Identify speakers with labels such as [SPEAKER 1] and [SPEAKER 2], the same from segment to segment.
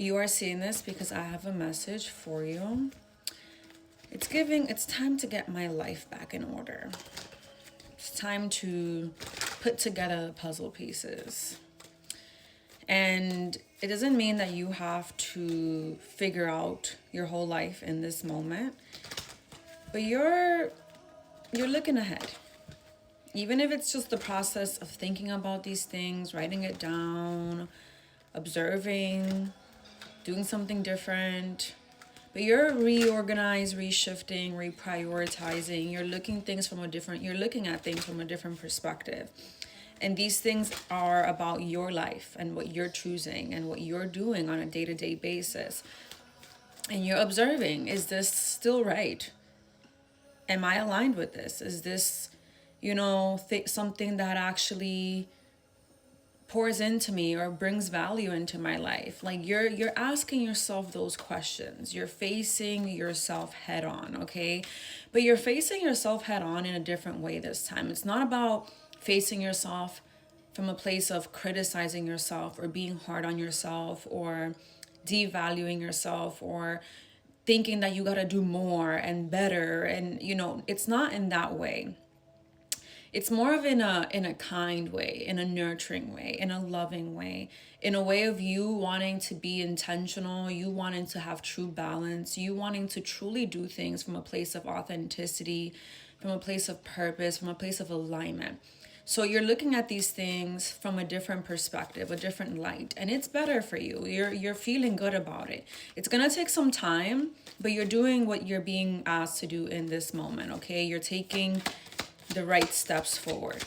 [SPEAKER 1] You are seeing this because I have a message for you. It's time to get my life back in order. It's time to put together the puzzle pieces. And it doesn't mean that you have to figure out your whole life in this moment, but you're looking ahead. Even if it's just the process of thinking about these things, writing it down, observing, doing something different. But you're reorganizing, reshifting, reprioritizing. You're looking at things from a different perspective. And these things are about your life and what you're choosing and what you're doing on a day-to-day basis. And you're observing, is this still right? Am I aligned with this? Is this, something that actually pours into me or brings value into my life? Like you're asking yourself those questions. You're facing yourself head on, okay? But you're facing yourself head on in a different way this time. It's not about facing yourself from a place of criticizing yourself or being hard on yourself or devaluing yourself or thinking that you got to do more and better, and it's not in that way. It's more of in a kind way, in a nurturing way, in a loving way, in a way of you wanting to be intentional, you wanting to have true balance, you wanting to truly do things from a place of authenticity, from a place of purpose, from a place of alignment. So you're looking at these things from a different perspective, a different light, and it's better for you. You're feeling good about it. It's going to take some time, but you're doing what you're being asked to do in this moment, okay? You're taking the right steps forward.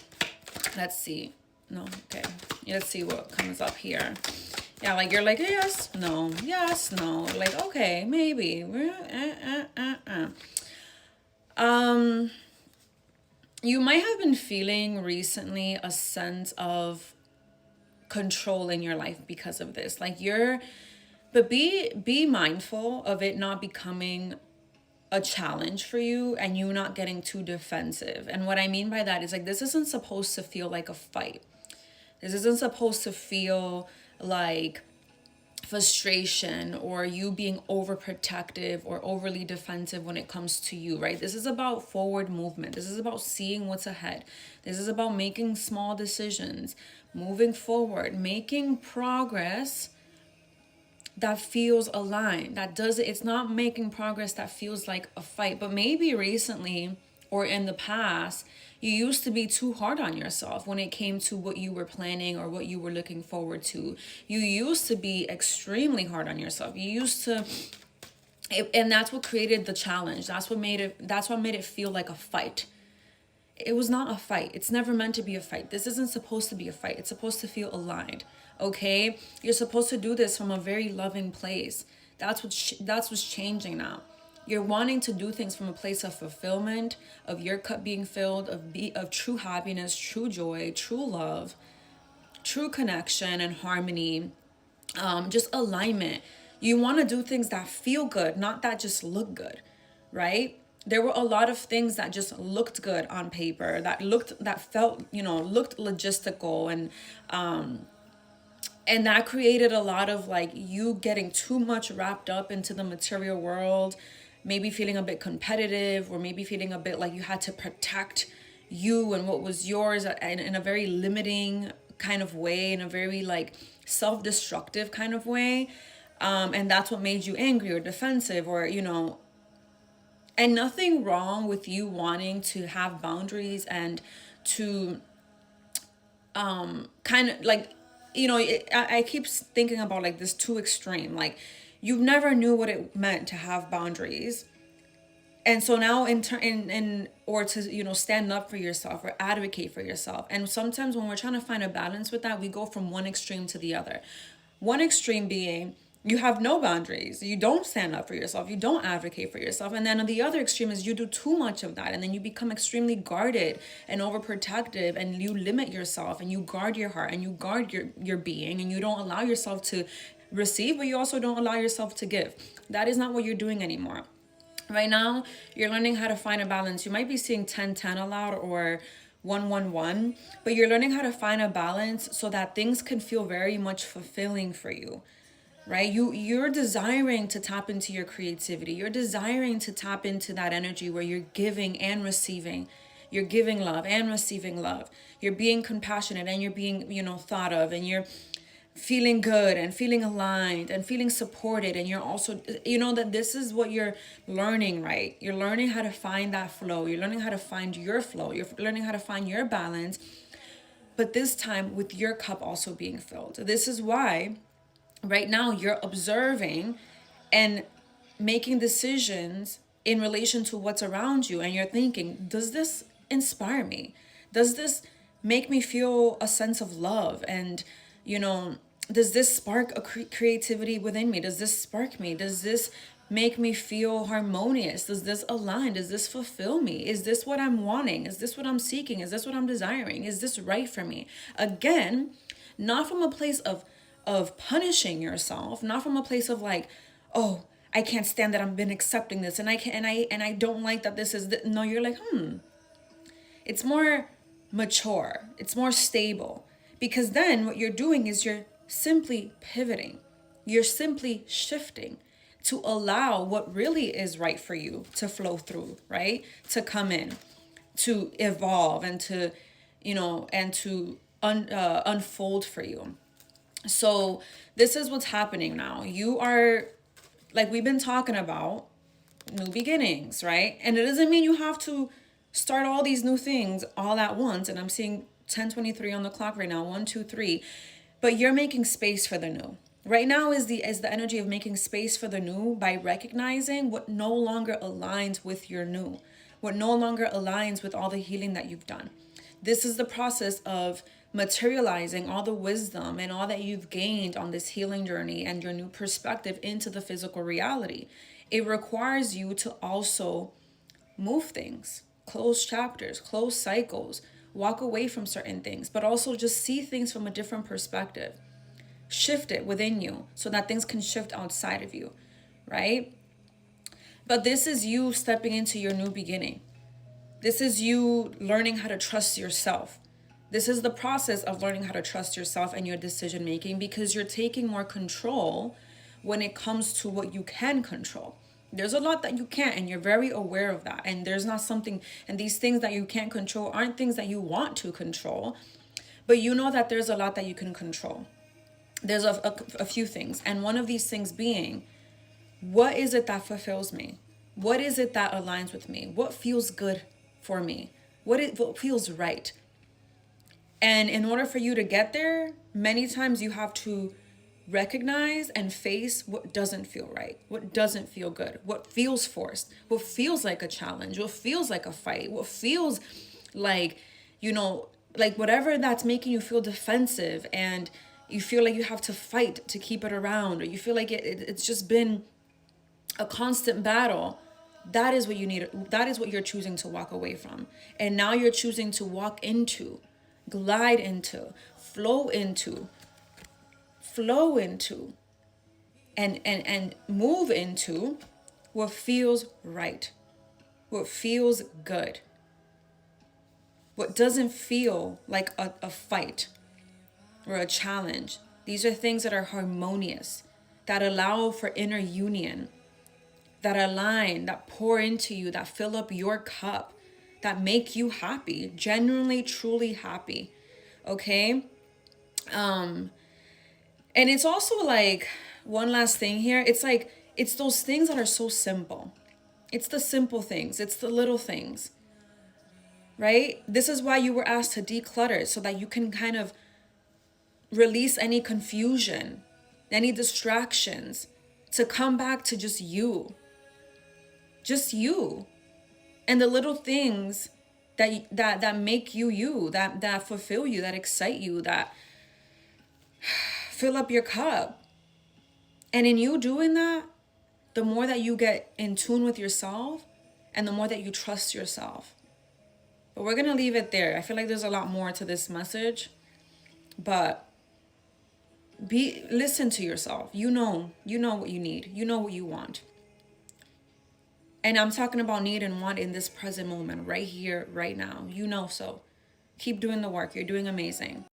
[SPEAKER 1] Let's see. No, okay. Let's see what comes up here. Yeah, like you're like, yes, no, like, okay, maybe. You might have been feeling recently a sense of control in your life because of this. But be mindful of it not becoming a challenge for you and you not getting too defensive. And what I mean by that is, like, this isn't supposed to feel like a fight. This isn't supposed to feel like frustration or you being overprotective or overly defensive when it comes to you, right? This is about forward movement. This is about seeing what's ahead. This is about making small decisions, moving forward, making progress that feels aligned. It's not making progress that feels like a fight. But maybe recently or in the past, you used to be too hard on yourself when it came to what you were planning or what you were looking forward to. You used to be extremely hard on yourself. And that's what created the challenge. That's what made it feel like a fight. It was not a fight. It's never meant to be a fight. This isn't supposed to be a fight. It's supposed to feel aligned. Okay? You're supposed to do this from a very loving place. That's what's changing now. You're wanting to do things from a place of fulfillment, of your cup being filled, of true happiness, true joy, true love, true connection and harmony, just alignment. You want to do things that feel good, not that just look good, right? There were a lot of things that just looked good on paper, that felt, looked logistical, and that created a lot of, like, you getting too much wrapped up into the material world, maybe feeling a bit competitive, or maybe feeling a bit like you had to protect you and what was yours in a very limiting kind of way, in a very, like, self-destructive kind of way. And that's what made you angry or defensive, or, and nothing wrong with you wanting to have boundaries and to kind of, like, I keep thinking about, like, this too extreme. Like, you never knew what it meant to have boundaries. And so now or to, stand up for yourself or advocate for yourself. And sometimes when we're trying to find a balance with that, we go from one extreme to the other. One extreme being, you have no boundaries. You don't stand up for yourself. You don't advocate for yourself. And then on the other extreme is you do too much of that. And then you become extremely guarded and overprotective, and you limit yourself and you guard your heart and you guard your being, and you don't allow yourself to receive, but you also don't allow yourself to give. That is not what you're doing anymore. Right now, you're learning how to find a balance. You might be seeing 10-10 a lot, or 1-1-1, but you're learning how to find a balance so that things can feel very much fulfilling for you. right? You're desiring to tap into your creativity. You're desiring to tap into that energy where you're giving and receiving. You're giving love and receiving love. You're being compassionate and you're being, thought of, and you're feeling good and feeling aligned and feeling supported. And you're also, that this is what you're learning, right? You're learning how to find that flow. You're learning how to find your flow. You're learning how to find your balance, but this time with your cup also being filled. This is why right now you're observing and making decisions in relation to what's around you, and you're thinking, does this inspire me? Does this make me feel a sense of love? And does this spark a creativity within me? Does this spark me? Does this make me feel harmonious? Does this align? Does this fulfill me? Is this what I'm wanting? Is this what I'm seeking? Is this what I'm desiring? Is this right for me? Again, not from a place of punishing yourself, not from a place of like, oh, I can't stand that I've been accepting this, and I don't like that this is no. You're like, it's more mature, it's more stable, because then what you're doing is you're simply pivoting, you're simply shifting to allow what really is right for you to flow through, right? To come in, to evolve, and to unfold for you. So this is what's happening now. You are, like we've been talking about, new beginnings, right? And it doesn't mean you have to start all these new things all at once. And I'm seeing 10:23 on the clock right now, 1, 2, 3. But you're making space for the new. Right now is the energy of making space for the new by recognizing what no longer aligns with your new, what no longer aligns with all the healing that you've done. This is the process of materializing all the wisdom and all that you've gained on this healing journey and your new perspective into the physical reality. It requires you to also move things, close chapters, close cycles, walk away from certain things, but also just see things from a different perspective. Shift it within you so that things can shift outside of you, right? But this is you stepping into your new beginning. This is you learning how to trust yourself. This is the process of learning how to trust yourself and your decision making, because you're taking more control when it comes to what you can control. There's a lot that you can't, and you're very aware of that. And there's not something, and these things that you can't control aren't things that you want to control, but you know that there's a lot that you can control. There's a few things. And one of these things being, what is it that fulfills me? What is it that aligns with me? What feels good for me? What feels right? And in order for you to get there, many times you have to recognize and face what doesn't feel right, what doesn't feel good, what feels forced, what feels like a challenge, what feels like a fight, what feels like, like whatever that's making you feel defensive, and you feel like you have to fight to keep it around, or you feel like it's just been a constant battle. That is what you need. That is what you're choosing to walk away from. And now you're choosing to walk into, glide into, flow into, and move into what feels right, what feels good, what doesn't feel like a fight or a challenge. These are things that are harmonious, that allow for inner union, that align, that pour into you, that fill up your cup, that make you happy, genuinely, truly happy. Okay? And it's also like, one last thing here, it's like, it's those things that are so simple. It's the simple things, it's the little things, right? This is why you were asked to declutter, so that you can kind of release any confusion, any distractions, to come back to just you. Just you. And the little things that make you, that fulfill you, that excite you, that fill up your cup. And in you doing that, the more that you get in tune with yourself, and the more that you trust yourself. But we're going to leave it there. I feel like there's a lot more to this message, but listen to yourself. You know what you need. You know what you want. And I'm talking about need and want in this present moment, right here, right now. So keep doing the work. You're doing amazing.